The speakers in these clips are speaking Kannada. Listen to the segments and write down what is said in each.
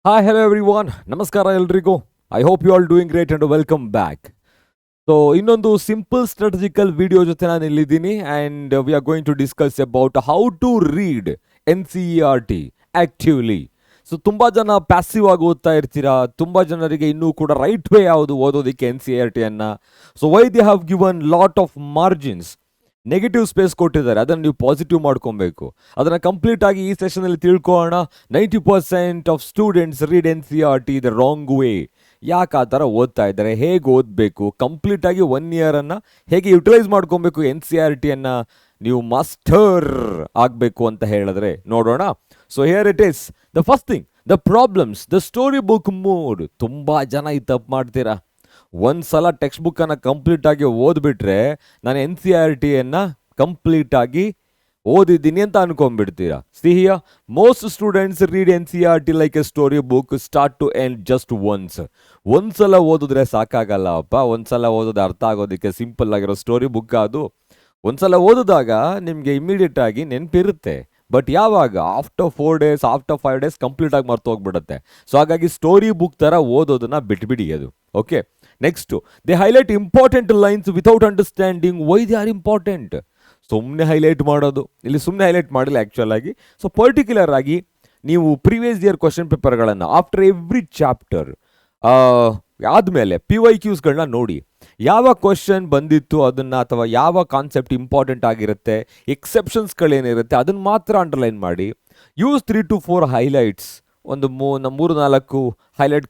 Hi, hello everyone. Namaskara ಎಲ್ರಿಗೂ. I hope you all doing great and welcome back. So ಇನ್ನೊಂದು ಸಿಂಪಲ್ ಸ್ಟ್ರಾಟಜಿಕಲ್ ವಿಡಿಯೋ ಜೊತೆ ನಾನು ಇಲ್ಲಿದ್ದೀನಿ and we are going to discuss about how to read NCERT actively. So ತುಂಬ ಜನ ಪ್ಯಾಸಿವ್ ಆಗಿ ಓದ್ತಾ ಇರ್ತೀರಾ. ತುಂಬ ಜನರಿಗೆ ಇನ್ನೂ ಕೂಡ ರೈಟ್ ವೇ ಯಾವುದು ಓದೋದಕ್ಕೆ NCERTಯನ್ನು. So why they have given lot of margins. Negative space ಕೊಟ್ಟಿದ್ದಾರೆ, ಅದನ್ನು ನೀವು ಪಾಸಿಟಿವ್ ಮಾಡ್ಕೊಬೇಕು. ಅದನ್ನು ಕಂಪ್ಲೀಟ್ ಆಗಿ ಈ ಸೆಷನಲ್ಲಿ ತಿಳ್ಕೊಳ್ಳೋಣ. 90% of students read NCERT the wrong way. ಯಾಕೆ ಆ ಥರ ಓದ್ತಾ ಇದ್ದಾರೆ, ಹೇಗೆ ಓದಬೇಕು, ಕಂಪ್ಲೀಟಾಗಿ 1 ಇಯರನ್ನು ಹೇಗೆ ಯುಟಿಲೈಸ್ ಮಾಡ್ಕೊಬೇಕು, NCERTಯನ್ನು ನೀವು ಮಾಸ್ಟರ್ ಆಗಬೇಕು ಅಂತ ಹೇಳಿದ್ರೆ ನೋಡೋಣ. So here it is the first thing, the problems, the story book mode. ತುಂಬ ಜನ ಈ ತಪ್ಪು ಮಾಡ್ತೀರಾ. ಒಂದು ಸಲ ಟೆಕ್ಸ್ಟ್ ಬುಕ್ಕನ್ನು ಕಂಪ್ಲೀಟಾಗಿ ಓದ್ಬಿಟ್ರೆ ನಾನು NCERTಯನ್ನು ಕಂಪ್ಲೀಟಾಗಿ ಓದಿದ್ದೀನಿ ಅಂತ ಅನ್ಕೊಂಡ್ಬಿಡ್ತೀರಾ. See here, most students read NCERT like a story book start to end just once. ಒಂದ್ಸಲ ಓದಿದ್ರೆ ಸಾಕಾಗಲ್ಲ ಅಪ್ಪ. ಒಂದ್ಸಲ ಓದೋದು ಅರ್ಥ ಆಗೋದಕ್ಕೆ ಸಿಂಪಲ್ ಆಗಿರೋ ಸ್ಟೋರಿ ಬುಕ್ ಅದು. ಒಂದ್ಸಲ ಓದಿದಾಗ ನಿಮಗೆ ಇಮಿಡಿಯೇಟ್ ಆಗಿ ನೆನಪಿರುತ್ತೆ. ಬಟ್ ಯಾವಾಗ ಆಫ್ಟರ್ 4 days, ಆಫ್ಟರ್ 5 days ಕಂಪ್ಲೀಟಾಗಿ ಮರ್ತು ಹೋಗ್ಬಿಡುತ್ತೆ. ಸೊ ಹಾಗಾಗಿ ಸ್ಟೋರಿ ಬುಕ್ ಥರ ಓದೋದನ್ನ ಬಿಟ್ಬಿಡಿ ಅದು. Okay, next, they highlight important lines without understanding why they are important. ಸುಮ್ಮನೆ ಹೈಲೈಟ್ ಮಾಡೋದು, ಇಲ್ಲಿ ಸುಮ್ಮನೆ ಹೈಲೈಟ್ ಮಾಡಿಲ್ಲ ಆ್ಯಕ್ಚುಲ್ ಆಗಿ. ಸೊ ಪರ್ಟಿಕ್ಯುಲರ್ ಆಗಿ ನೀವು ಪ್ರೀವಿಯಸ್ ಇಯರ್ ಕ್ವಶನ್ ಪೇಪರ್ಗಳನ್ನು ಆಫ್ಟರ್ ಎವ್ರಿ ಚಾಪ್ಟರ್ ಆದಮೇಲೆ PYQsಗಳನ್ನ ನೋಡಿ. ಯಾವ ಕ್ವಶನ್ ಬಂದಿತ್ತು ಅದನ್ನು, ಅಥವಾ ಯಾವ ಕಾನ್ಸೆಪ್ಟ್ ಇಂಪಾರ್ಟೆಂಟ್ ಆಗಿರುತ್ತೆ, ಎಕ್ಸೆಪ್ಷನ್ಸ್ಗಳೇನಿರುತ್ತೆ ಅದನ್ನು ಮಾತ್ರ ಅಂಡರ್ಲೈನ್ ಮಾಡಿ. Use 3 to 4 highlights. ಒಂದು 3-4 ಹೈಲೈಟ್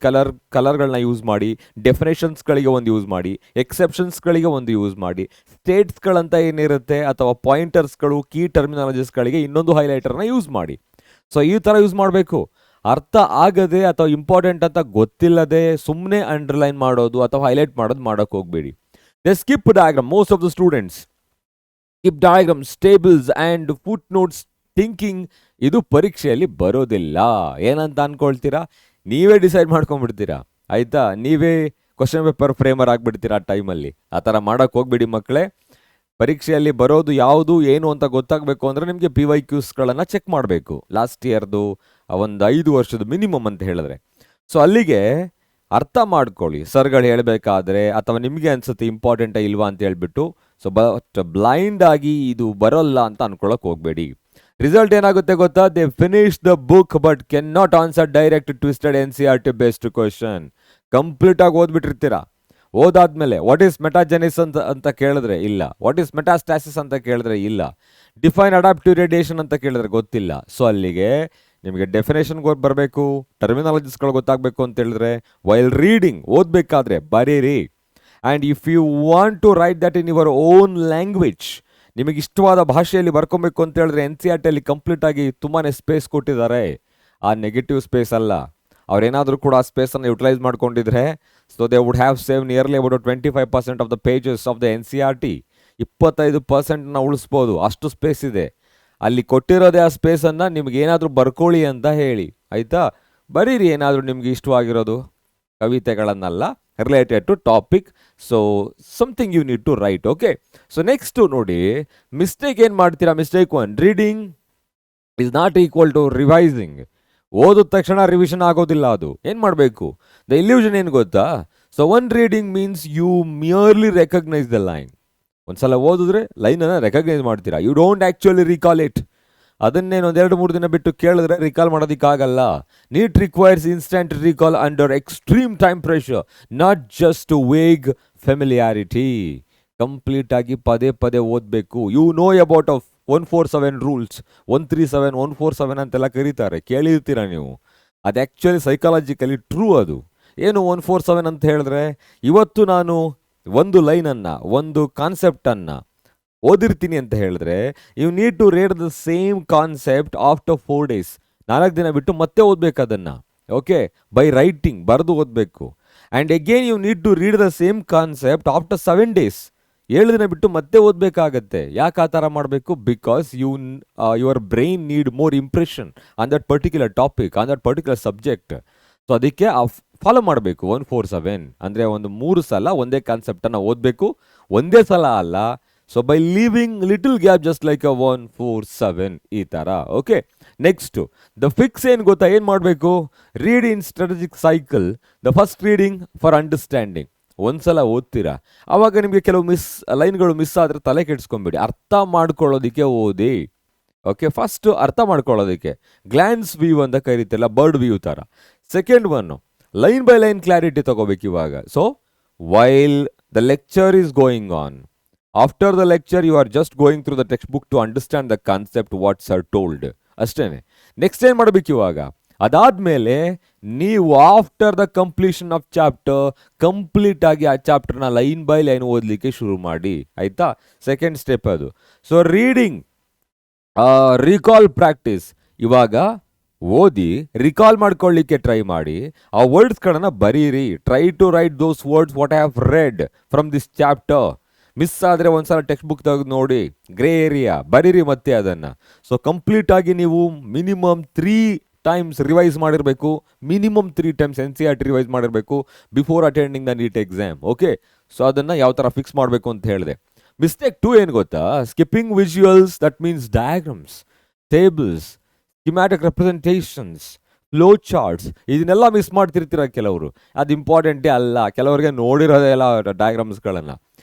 ಕಲರ್ಗಳನ್ನ ಯೂಸ್ ಮಾಡಿ. ಡೆಫಿನೇಷನ್ಸ್ಗಳಿಗೆ ಒಂದು ಯೂಸ್ ಮಾಡಿ, ಎಕ್ಸೆಪ್ಷನ್ಸ್ಗಳಿಗೆ ಒಂದು ಯೂಸ್ ಮಾಡಿ. ಸ್ಟೇಟ್ಸ್ಗಳಂತ ಏನಿರುತ್ತೆ ಅಥವಾ ಪಾಯಿಂಟರ್ಸ್ಗಳು, ಕೀ ಟರ್ಮಿನಾಲಜೀಸ್ಗಳಿಗೆ ಇನ್ನೊಂದು ಹೈಲೈಟರ್ನ ಯೂಸ್ ಮಾಡಿ. ಸೊ ಈ ಥರ ಯೂಸ್ ಮಾಡಬೇಕು. ಅರ್ಥ ಆಗದೆ ಅಥವಾ ಇಂಪಾರ್ಟೆಂಟ್ ಅಂತ ಗೊತ್ತಿಲ್ಲದೆ ಸುಮ್ಮನೆ ಅಂಡರ್ಲೈನ್ ಮಾಡೋದು ಅಥವಾ ಹೈಲೈಟ್ ಮಾಡೋದು ಮಾಡೋಕ್ಕೆ ಹೋಗಬೇಡಿ. They skip diagram. Most of the students skip diagrams, tables and foot notes thinking. ಇದು ಪರೀಕ್ಷೆಯಲ್ಲಿ ಬರೋದಿಲ್ಲ. ಏನಂತ ಅಂದ್ಕೊಳ್ತೀರಾ, ನೀವೇ ಡಿಸೈಡ್ ಮಾಡ್ಕೊಂಡ್ಬಿಡ್ತೀರಾ. ಆಯಿತಾ, ನೀವೇ ಕ್ವಶನ್ ಪೇಪರ್ ಫ್ರೇಮರ್ ಆಗಿಬಿಡ್ತೀರಾ ಆ ಟೈಮಲ್ಲಿ. ಆ ಥರ ಮಾಡೋಕ್ಕೆ ಹೋಗ್ಬೇಡಿ ಮಕ್ಕಳೇ. ಪರೀಕ್ಷೆಯಲ್ಲಿ ಬರೋದು ಯಾವುದು ಏನು ಅಂತ ಗೊತ್ತಾಗಬೇಕು ಅಂದರೆ ನಿಮಗೆ PYQsಗಳನ್ನು ಚೆಕ್ ಮಾಡಬೇಕು. ಲಾಸ್ಟ್ ಇಯರ್ದು ಒಂದು 5 ವರ್ಷದ ಮಿನಿಮಮ್ ಅಂತ ಹೇಳಿದ್ರೆ. ಸೊ ಅಲ್ಲಿಗೆ ಅರ್ಥ ಮಾಡ್ಕೊಳ್ಳಿ ಸರ್ಗಳು ಹೇಳಬೇಕಾದ್ರೆ, ಅಥವಾ ನಿಮಗೆ ಅನಿಸುತ್ತೆ ಇಂಪಾರ್ಟೆಂಟಾ ಇಲ್ವಾ ಅಂತ ಹೇಳ್ಬಿಟ್ಟು. ಸೊ ಬಟ್ ಬ್ಲೈಂಡ್ ಆಗಿ ಇದು ಬರೋಲ್ಲ ಅಂತ ಅನ್ಕೊಳ್ಳೋಕೆ ಹೋಗಬೇಡಿ. ರಿಸಲ್ಟ್ ಏನಾಗುತ್ತೆ ಗೊತ್ತಾ, they finish the book but can not answer direct twisted NCERT based question. ಕಂಪ್ಲೀಟಾಗಿ ಓದ್ಬಿಟ್ಟಿರ್ತೀರಾ. ಓದಾದ್ಮೇಲೆ ವಾಟ್ ಈಸ್ ಮೆಟಾಜೆನಿಸ್ ಅಂತ ಕೇಳಿದ್ರೆ ಇಲ್ಲ, ವಾಟ್ ಈಸ್ ಮೆಟಾಸ್ಟಾಸಿಸ್ ಅಂತ ಕೇಳಿದ್ರೆ ಇಲ್ಲ, ಡಿಫೈನ್ ಅಡಾಪ್ಟಿವ್ ರೇಡಿಯೇಷನ್ ಅಂತ ಕೇಳಿದ್ರೆ ಗೊತ್ತಿಲ್ಲ. ಸೊ ಅಲ್ಲಿಗೆ ನಿಮಗೆ ಡೆಫಿನೇಷನ್ ಬರಬೇಕು, ಟರ್ಮಿನಾಲಜೀಸ್ಗಳು ಗೊತ್ತಾಗಬೇಕು ಅಂತ ಹೇಳಿದ್ರೆ ವೈಲ್ ರೀಡಿಂಗ್ ಓದಬೇಕಾದ್ರೆ ಬರೀರಿ. And if you want to write that in your own language, ನಿಮಗೆ ಇಷ್ಟವಾದ ಭಾಷೆಯಲ್ಲಿ ಬರ್ಕೊಬೇಕು ಅಂತ ಹೇಳಿದ್ರೆ NCERTಯಲ್ಲಿ ಕಂಪ್ಲೀಟಾಗಿ ತುಂಬಾ ಸ್ಪೇಸ್ ಕೊಟ್ಟಿದ್ದಾರೆ. ಆ ನೆಗೆಟಿವ್ ಸ್ಪೇಸ್ ಅಲ್ಲ. ಅವರೇನಾದರೂ ಕೂಡ ಆ ಸ್ಪೇಸನ್ನು ಯುಟಿಲೈಸ್ ಮಾಡ್ಕೊಂಡಿದ್ರೆ, so they would have save nearly about 25% of the pages of the NCERT. 25% ಉಳಿಸ್ಬೋದು, ಅಷ್ಟು ಸ್ಪೇಸ್ ಇದೆ. ಅಲ್ಲಿ ಕೊಟ್ಟಿರೋದೇ ಆ ಸ್ಪೇಸನ್ನು ನಿಮ್ಗೆ ಏನಾದರೂ ಬರ್ಕೊಳ್ಳಿ ಅಂತ ಹೇಳಿ. ಆಯಿತಾ, ಬರೀರಿ ಏನಾದರೂ ನಿಮ್ಗೆ ಇಷ್ಟವಾಗಿರೋದು, ಕವಿತೆಗಳನ್ನೆಲ್ಲ related to topic. So something you need to write. Okay, so next ನೋಡಿ, ಮಿಸ್ಟೇಕ್ ಏನು ಮಾಡ್ತೀರಾ. Mistake 1, reading is not equal to revising. ಓದಿದ ತಕ್ಷಣ ರಿವಿಷನ್ ಆಗೋದಿಲ್ಲ. ಅದು ಏನು ಮಾಡಬೇಕು, ದ ಇಲ್ಯೂಷನ್ ಏನು ಗೊತ್ತಾ. So one reading means you merely recognise the line. ಒಂದ್ಸಲ ಓದಿದ್ರೆ ಲೈನನ್ನು ರೆಕಗ್ನೈಸ್ ಮಾಡ್ತೀರಾ. You don't actually recall it. ಅದನ್ನೇನು 1-2-3 ದಿನ ಬಿಟ್ಟು ಕೇಳಿದ್ರೆ ರಿಕಾಲ್ ಮಾಡೋದಕ್ಕಾಗಲ್ಲ. NEET requires instant recall under extreme time pressure, not just vague familiarity. ಕಂಪ್ಲೀಟಾಗಿ ಪದೇ ಪದೇ ಓದಬೇಕು. ಯು ನೋ ಅಬೌಟ್ 147 ರೂಲ್ಸ್, 137, 147 ಅಂತೆಲ್ಲ ಕರೀತಾರೆ, ಕೇಳಿರ್ತೀರ ನೀವು. ಅದು ಆ್ಯಕ್ಚುಲಿ ಸೈಕಾಲಜಿಕಲಿ ಟ್ರೂ. ಅದು ಏನು 147 ಅಂತ ಹೇಳಿದ್ರೆ, ಇವತ್ತು ನಾನು ಒಂದು ಲೈನನ್ನು, ಒಂದು ಕಾನ್ಸೆಪ್ಟನ್ನು ಓದಿರ್ತೀನಿ ಅಂತ ಹೇಳಿದ್ರೆ, you need to read the same concept after 4 days. 4 ದಿನ ಬಿಟ್ಟು ಮತ್ತೆ ಓದಬೇಕು ಅದನ್ನು. ಓಕೆ, ಬೈ ರೈಟಿಂಗ್ ಬರೆದು ಓದಬೇಕು. And again you need to read the same concept after 7 days. 7 ದಿನ ಬಿಟ್ಟು ಮತ್ತೆ ಓದಬೇಕಾಗತ್ತೆ. ಯಾಕೆ ಆ ಥರ ಮಾಡಬೇಕು, because your brain need more impression on that particular topic, on that particular subject. So ಅದಕ್ಕೆ ಫಾಲೋ ಮಾಡಬೇಕು. 147 ಅಂದರೆ ಒಂದು 3 ಸಲ ಒಂದೇ ಕಾನ್ಸೆಪ್ಟನ್ನು ಓದಬೇಕು. ಒಂದೇ ಸಲ ಅಲ್ಲ, so by leaving little gap just like a 1 4 7 ಈ ಥರ. ಓಕೆ, ನೆಕ್ಸ್ಟು ದ ಫಿಕ್ಸ್ ಏನು ಗೊತ್ತಾ, ಏನು ಮಾಡಬೇಕು, read in strategic cycle the first reading for understanding. ಒಂದ್ಸಲ ಓದ್ತೀರಾ, ಆವಾಗ ನಿಮಗೆ ಕೆಲವು ಲೈನ್ಗಳು ಮಿಸ್ ಆದರೆ ತಲೆ ಕೆಡಿಸ್ಕೊಂಬೇಡಿ, ಅರ್ಥ ಮಾಡ್ಕೊಳ್ಳೋದಕ್ಕೆ ಓದಿ. ಓಕೆ, ಫಸ್ಟು ಅರ್ಥ ಮಾಡ್ಕೊಳ್ಳೋದಕ್ಕೆ ಗ್ಲ್ಯಾನ್ಸ್ ವ್ಯೂ ಅಂತ ಕರೀತಿಲ್ಲ, ಬರ್ಡ್ ವ್ಯೂ ಥರ. Second one line by line clarity ತಗೋಬೇಕು ಇವಾಗ. So while the lecture is going on, after the lecture you are just going through the text book to understand the concept what's are told, ಅಷ್ಟೇನೆ. ನೆಕ್ಸ್ಟ್ ಏನು ಮಾಡಬೇಕು ಇವಾಗ, ಅದಾದಮೇಲೆ ನೀವು after the completion of chapter complete ಆಗಿ ಆ ಚಾಪ್ಟರ್ನ ಲೈನ್ ಬೈ ಲೈನ್ ಓದಲಿಕ್ಕೆ ಶುರು ಮಾಡಿ, ಆಯಿತಾ. ಸೆಕೆಂಡ್ ಸ್ಟೆಪ್ ಅದು. ಸೊ ರೀಡಿಂಗ್ ರಿಕಾಲ್ ಪ್ರಾಕ್ಟೀಸ್, ಇವಾಗ ಓದಿ ರಿಕಾಲ್ ಮಾಡ್ಕೊಳ್ಳಿಕ್ಕೆ ಟ್ರೈ ಮಾಡಿ, ಆ ವರ್ಡ್ಸ್ಗಳನ್ನು ಬರೀರಿ. Try to write those words what I have read from this chapter. Miss ಆದರೆ ಒಂದ್ಸಲ ಟೆಕ್ಸ್ಟ್ ಬುಕ್ ತೆಗೆದು ನೋಡಿ, ಗ್ರೇ ಏರಿಯಾ ಬರೀರಿ ಮತ್ತೆ ಅದನ್ನು. ಸೊ ಕಂಪ್ಲೀಟಾಗಿ ನೀವು ಮಿನಿಮಮ್ 3 times ರಿವೈಸ್ ಮಾಡಿರಬೇಕು, ಮಿನಿಮಮ್ 3 times NCERT ರಿವೈಸ್ ಮಾಡಿರಬೇಕು before attending the NEET exam. Okay, so ಅದನ್ನು ಯಾವ ಥರ ಫಿಕ್ಸ್ ಮಾಡಬೇಕು ಅಂತ ಹೇಳಿದೆ. ಮಿಸ್ಟೇಕ್ 2 ಏನು ಗೊತ್ತಾ, skipping visuals, that means diagrams, tables, schematic representations, flow charts, ಇದನ್ನೆಲ್ಲ ಮಿಸ್ ಮಾಡ್ತಿರ್ತೀರ ಕೆಲವರು. ಅದು ಇಂಪಾರ್ಟೆಂಟೇ ಅಲ್ಲ, ಕೆಲವರಿಗೆ ನೋಡಿರೋದೇ ಎಲ್ಲ ಡಯಾಗ್ರಾಮ್ಸ್ಗಳನ್ನು.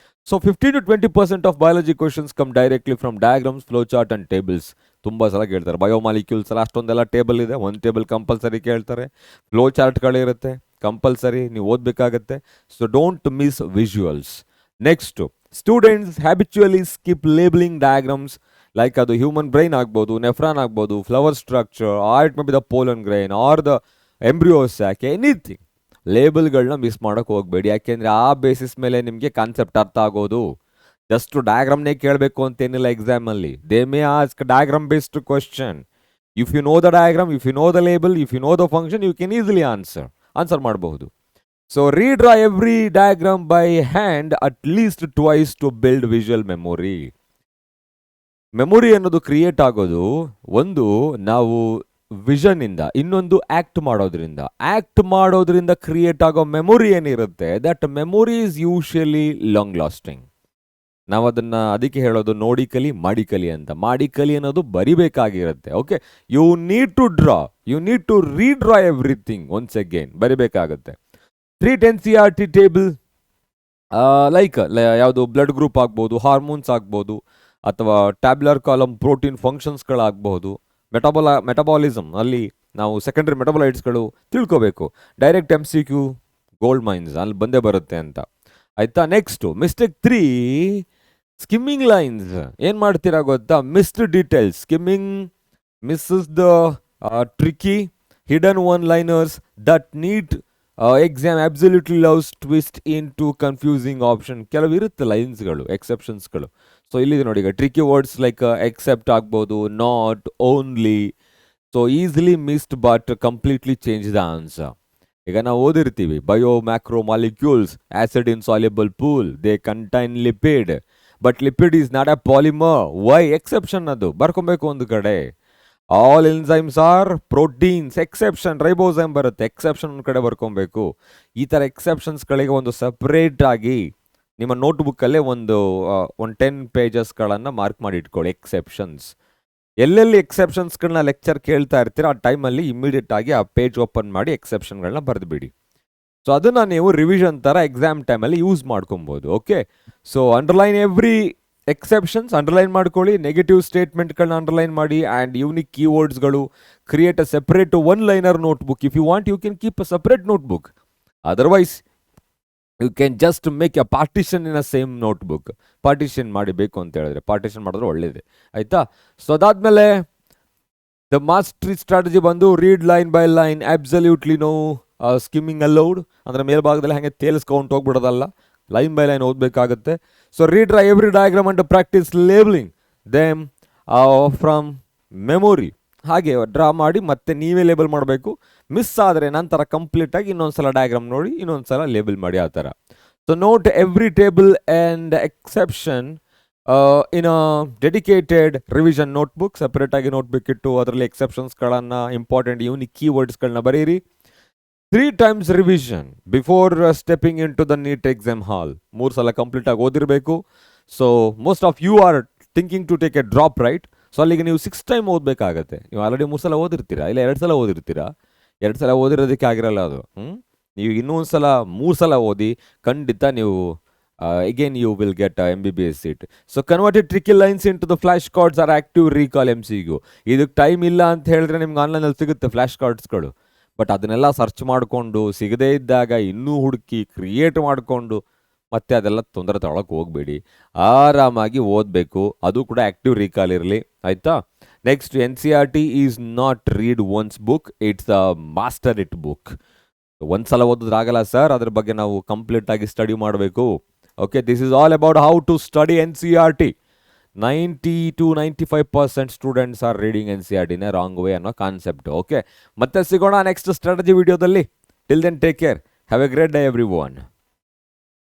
So 15 to 20% of biology questions come directly from diagrams, flow chart and tables. ತುಂಬ ಸಲ ಕೇಳ್ತಾರೆ, ಬಯೋಮಾಲಿಕ್ಯೂಲ್ಸ್ ಎಲ್ಲ ಅಷ್ಟೊಂದೆಲ್ಲ ಟೇಬಲ್ ಇದೆ, ಒಂದು ಟೇಬಲ್ ಕಂಪಲ್ಸರಿ ಕೇಳ್ತಾರೆ, ಫ್ಲೋ ಚಾರ್ಟ್ಗಳಿರುತ್ತೆ ಕಂಪಲ್ಸರಿ, ನೀವು ಓದಬೇಕಾಗತ್ತೆ. So don't miss visuals. Next students habitually skip labelling diagrams, like ಅದು ಹ್ಯೂಮನ್ ಬ್ರೈನ್ ಆಗ್ಬೋದು, ನೆಫ್ರಾನ್ ಆಗ್ಬೋದು, flower structure, or it may be the pollen grain or the embryo sac, anything. ಲೇಬಲ್ಗಳನ್ನ ಮಿಸ್ ಮಾಡೋಕ್ಕೆ ಹೋಗಬೇಡಿ, ಯಾಕೆಂದರೆ ಆ ಬೇಸಿಸ್ ಮೇಲೆ ನಿಮಗೆ ಕಾನ್ಸೆಪ್ಟ್ ಅರ್ಥ ಆಗೋದು. ಜಸ್ಟ್ ಡಯಾಗ್ರಾಮ್ನೇ ಕೇಳಬೇಕು ಅಂತೇನಿಲ್ಲ ಎಕ್ಸಾಮಲ್ಲಿ. They may ask diagram based question. If you know the diagram, if you know the label, if you know the function, you can easily answer ಮಾಡಬಹುದು. So redraw every diagram by hand at least twice to build visual memory. Memory ಅನ್ನೋದು ಕ್ರಿಯೇಟ್ ಆಗೋದು ಒಂದು ನಾವು ವಿಷನ್ ಇಂದ, ಇನ್ನೊಂದು ಆಕ್ಟ್ ಮಾಡೋದ್ರಿಂದ ಕ್ರಿಯೇಟ್ ಆಗೋ ಮೆಮೊರಿ ಏನಿರುತ್ತೆ, that memory is usually long lasting. ನಾವು ಅದಕ್ಕೆ ಹೇಳೋದು ನೋಡಿ ಕಲಿ ಮಾಡಿ ಕಲಿ ಅಂತ. ಮಾಡಿ ಕಲಿ ಅನ್ನೋದು ಬರಿಬೇಕಾಗಿರುತ್ತೆ. Okay, you need to redraw everything once again, ಬರಿಬೇಕಾಗುತ್ತೆ. ಟ್ರೀಟ್ NCERT ಟೇಬಲ್ ಲೈಕ್ ಯಾವುದು ಬ್ಲಡ್ ಗ್ರೂಪ್ ಆಗ್ಬೋದು, ಹಾರ್ಮೋನ್ಸ್ ಆಗ್ಬೋದು, ಅಥವಾ ಟ್ಯಾಬ್ಯುಲರ್ ಕಾಲಮ್ ಪ್ರೋಟೀನ್ ಫಂಕ್ಷನ್ಸ್ಗಳಾಗಬಹುದು, ಮೆಟಬಾಲಿಸಮ್ ಅಲ್ಲಿ ನಾವು ಸೆಕೆಂಡರಿ ಮೆಟಬಲೈಟ್ಸ್ಗಳು ತಿಳ್ಕೋಬೇಕು. ಡೈರೆಕ್ಟ್ MCQ ಗೋಲ್ಡ್ ಮೈನ್ಸ್ ಅಲ್ಲಿ ಬಂದೇ ಬರುತ್ತೆ ಅಂತ, ಆಯಿತಾ. Next mistake 3 skimming lines. ಏನು ಮಾಡ್ತೀರಾ ಗೊತ್ತಾ, missed details. Skimming misses the tricky hidden one liners that need exam absolutely loves twist into confusing option. ಕೆಲವು ಇರುತ್ತೆ ಲೈನ್ಸ್ಗಳು, ಎಕ್ಸೆಪ್ಷನ್ಸ್ಗಳು. ಸೊ ಇಲ್ಲಿದೆ ನೋಡಿ, ಈಗ ಟ್ರಿಕಿ ವರ್ಡ್ಸ್ ಲೈಕ್ ಎಕ್ಸೆಪ್ಟ್ ಆಗ್ಬೋದು, not, only. So easily missed but completely change the answer. ಈಗ ನಾವು ಓದಿರ್ತೀವಿ bio macro molecules acid insoluble pool, they contain lipid, but lipid is not a polymer. Why? Exception ಅದು ಬರ್ಕೊಬೇಕು ಒಂದು ಕಡೆ. All enzymes are proteins, exception ribozyme ಬರುತ್ತೆ, ಎಕ್ಸೆಪ್ಷನ್ ಒಂದು ಕಡೆ ಬರ್ಕೊಬೇಕು. ಈ ಥರ ಎಕ್ಸೆಪ್ಷನ್ಸ್ಗಳಿಗೆ ಒಂದು ಸಪ್ರೇಟ್ ಆಗಿ ನಿಮ್ಮ ನೋಟ್ಬುಕ್ಕಲ್ಲೇ ಒಂದು 10 pagesಗಳನ್ನು ಮಾರ್ಕ್ ಮಾಡಿ ಇಟ್ಕೊಳ್ಳಿ. ಎಕ್ಸೆಪ್ಷನ್ಸ್ ಎಲ್ಲೆಲ್ಲಿ ಎಕ್ಸೆಪ್ಷನ್ಸ್ಗಳನ್ನ ಲೆಕ್ಚರ್ ಕೇಳ್ತಾ ಇರ್ತೀರ ಆ ಟೈಮಲ್ಲಿ ಇಮಿಡಿಯೇಟ್ ಆಗಿ ಆ ಪೇಜ್ ಓಪನ್ ಮಾಡಿ ಎಕ್ಸೆಪ್ಷನ್ಗಳನ್ನ ಬರೆದುಬಿಡಿ. ಸೊ ಅದನ್ನು ನೀವು ರಿವಿಷನ್ ಥರ ಎಕ್ಸಾಮ್ ಟೈಮಲ್ಲಿ ಯೂಸ್ ಮಾಡ್ಕೊಬೋದು. Okay, so underline every exceptions, underline ಮಾಡ್ಕೊಳ್ಳಿ. ನೆಗೆಟಿವ್ ಸ್ಟೇಟ್ಮೆಂಟ್ಗಳನ್ನ ಅಂಡರ್ಲೈನ್ ಮಾಡಿ ಆ್ಯಂಡ್ ಯೂನಿಕ್ ಕೀವರ್ಡ್ಸ್ಗಳು. Create a separate 1-liner notebook. If you want you can keep a separate notebook, otherwise you can just make a partition in a same notebook. Partition ಮಾಡಿ ಬೇಕು ಅಂತ ಹೇಳಿದ್ರೆ ಪಾರ್ಟಿಷನ್ ಮಾಡಿದ್ರೆ ಒಳ್ಳೇದೇ, ಆಯಿತಾ. ಸೊ ಅದಾದಮೇಲೆ ದ ಮಾಸ್ಟ್ರಿ ಸ್ಟ್ರಾಟಜಿ ಬಂದು read line by line, absolutely no skimming allowed. ಅಂದರೆ ಮೇಲ್ಭಾಗದಲ್ಲಿ ಹಾಗೆ ತೇಲಿಸ್ಕೊಂಡು ಹೋಗ್ಬಿಡೋದಲ್ಲ, ಲೈನ್ ಬೈ ಲೈನ್ ಓದಬೇಕಾಗುತ್ತೆ. So read every diagram and practice labelling them from memory. ಹಾಗೆ ಡ್ರಾ ಮಾಡಿ ಮತ್ತೆ ನೀವೇ ಲೇಬಲ್ ಮಾಡಬೇಕು. ಮಿಸ್ ಆದರೆ ನಂತರ ಕಂಪ್ಲೀಟಾಗಿ ಇನ್ನೊಂದ್ಸಲ ಡಯಾಗ್ರಾಮ್ ನೋಡಿ, ಇನ್ನೊಂದ್ಸಲ ಲೇಬಲ್ ಮಾಡಿ ಆ ಥರ. So note every table and exception in a dedicated revision notebook. ಸಪ್ರೇಟಾಗಿ ನೋಟ್ಬುಕ್ ಇಟ್ಟು ಅದರಲ್ಲಿ ಎಕ್ಸೆಪ್ಷನ್ಸ್ಗಳನ್ನು, ಇಂಪಾರ್ಟೆಂಟ್ ಯೂನಿಕ್ ಕೀವರ್ಡ್ಸ್ಗಳನ್ನ ಬರೀರಿ. 3 times revision before stepping into the NEET exam hall. 3 ಸಲ ಕಂಪ್ಲೀಟ್ ಆಗಿ ಓದಿರಬೇಕು. So most of you are thinking to take a drop, right? So ಅಲ್ಲಿಗೆ ನೀವು 6 ಟೈಮ್ ಓದಬೇಕಾಗತ್ತೆ. ನೀವು ಆಲ್ರೆಡಿ 3 ಸಲ ಓದಿರ್ತೀರಾ, ಇಲ್ಲ 2 ಸಲ ಓದಿರ್ತೀರಾ. 2 ಸಲ ಓದಿರೋದಕ್ಕೆ ಆಗಿರಲ್ಲ ಅದು. ನೀವು ಇನ್ನೂ ಒಂದು ಸಲ 3 ಸಲ ಓದಿ ಖಂಡಿತ ನೀವು again you will get a MBBS seat. So converted tricky lines into the flashcards are active recall MCQ. ಇದಕ್ಕೆ ಟೈಮ್ ಇಲ್ಲ ಅಂತ ಹೇಳಿದ್ರೆ ನಿಮ್ಗೆ ಆನ್ಲೈನಲ್ಲಿ ಸಿಗುತ್ತೆ ಫ್ಲ್ಯಾಶ್ ಕಾರ್ಡ್ಸ್ಗಳು. ಬಟ್ ಅದನ್ನೆಲ್ಲ ಸರ್ಚ್ ಮಾಡಿಕೊಂಡು ಸಿಗದೇ ಇದ್ದಾಗ ಇನ್ನೂ ಹುಡುಕಿ ಕ್ರಿಯೇಟ್ ಮಾಡಿಕೊಂಡು ಮತ್ತೆ ಅದೆಲ್ಲ ತೊಂದರೆ ತಗೊಳಕ್ಕೆ ಹೋಗಬೇಡಿ. ಆರಾಮಾಗಿ ಓದಬೇಕು, ಅದು ಕೂಡ ಆ್ಯಕ್ಟಿವ್ ರೀಕಾಲ್ ಇರಲಿ, ಆಯಿತಾ? Next, NCERT is not read once book, it's a master it book. ಒಂದು ಸಲ ಓದೋದ್ರಾಗಲ್ಲ ಸರ್, ಅದ್ರ ಬಗ್ಗೆ ನಾವು ಕಂಪ್ಲೀಟಾಗಿ ಸ್ಟಡಿ ಮಾಡಬೇಕು. Okay, this is all about how to study NCERT. 90 to 95% students are reading NCERT ನೇ ರಾಂಗ್ ವೇ ಅನ್ನೋ ಕಾನ್ಸೆಪ್ಟ್. ಓಕೆ, ಮತ್ತೆ ಸಿಗೋಣ ನೆಕ್ಸ್ಟ್ ಸ್ಟ್ರಾಟಜಿ ವಿಡಿಯೋದಲ್ಲಿ. Till then take care, have a great day every one.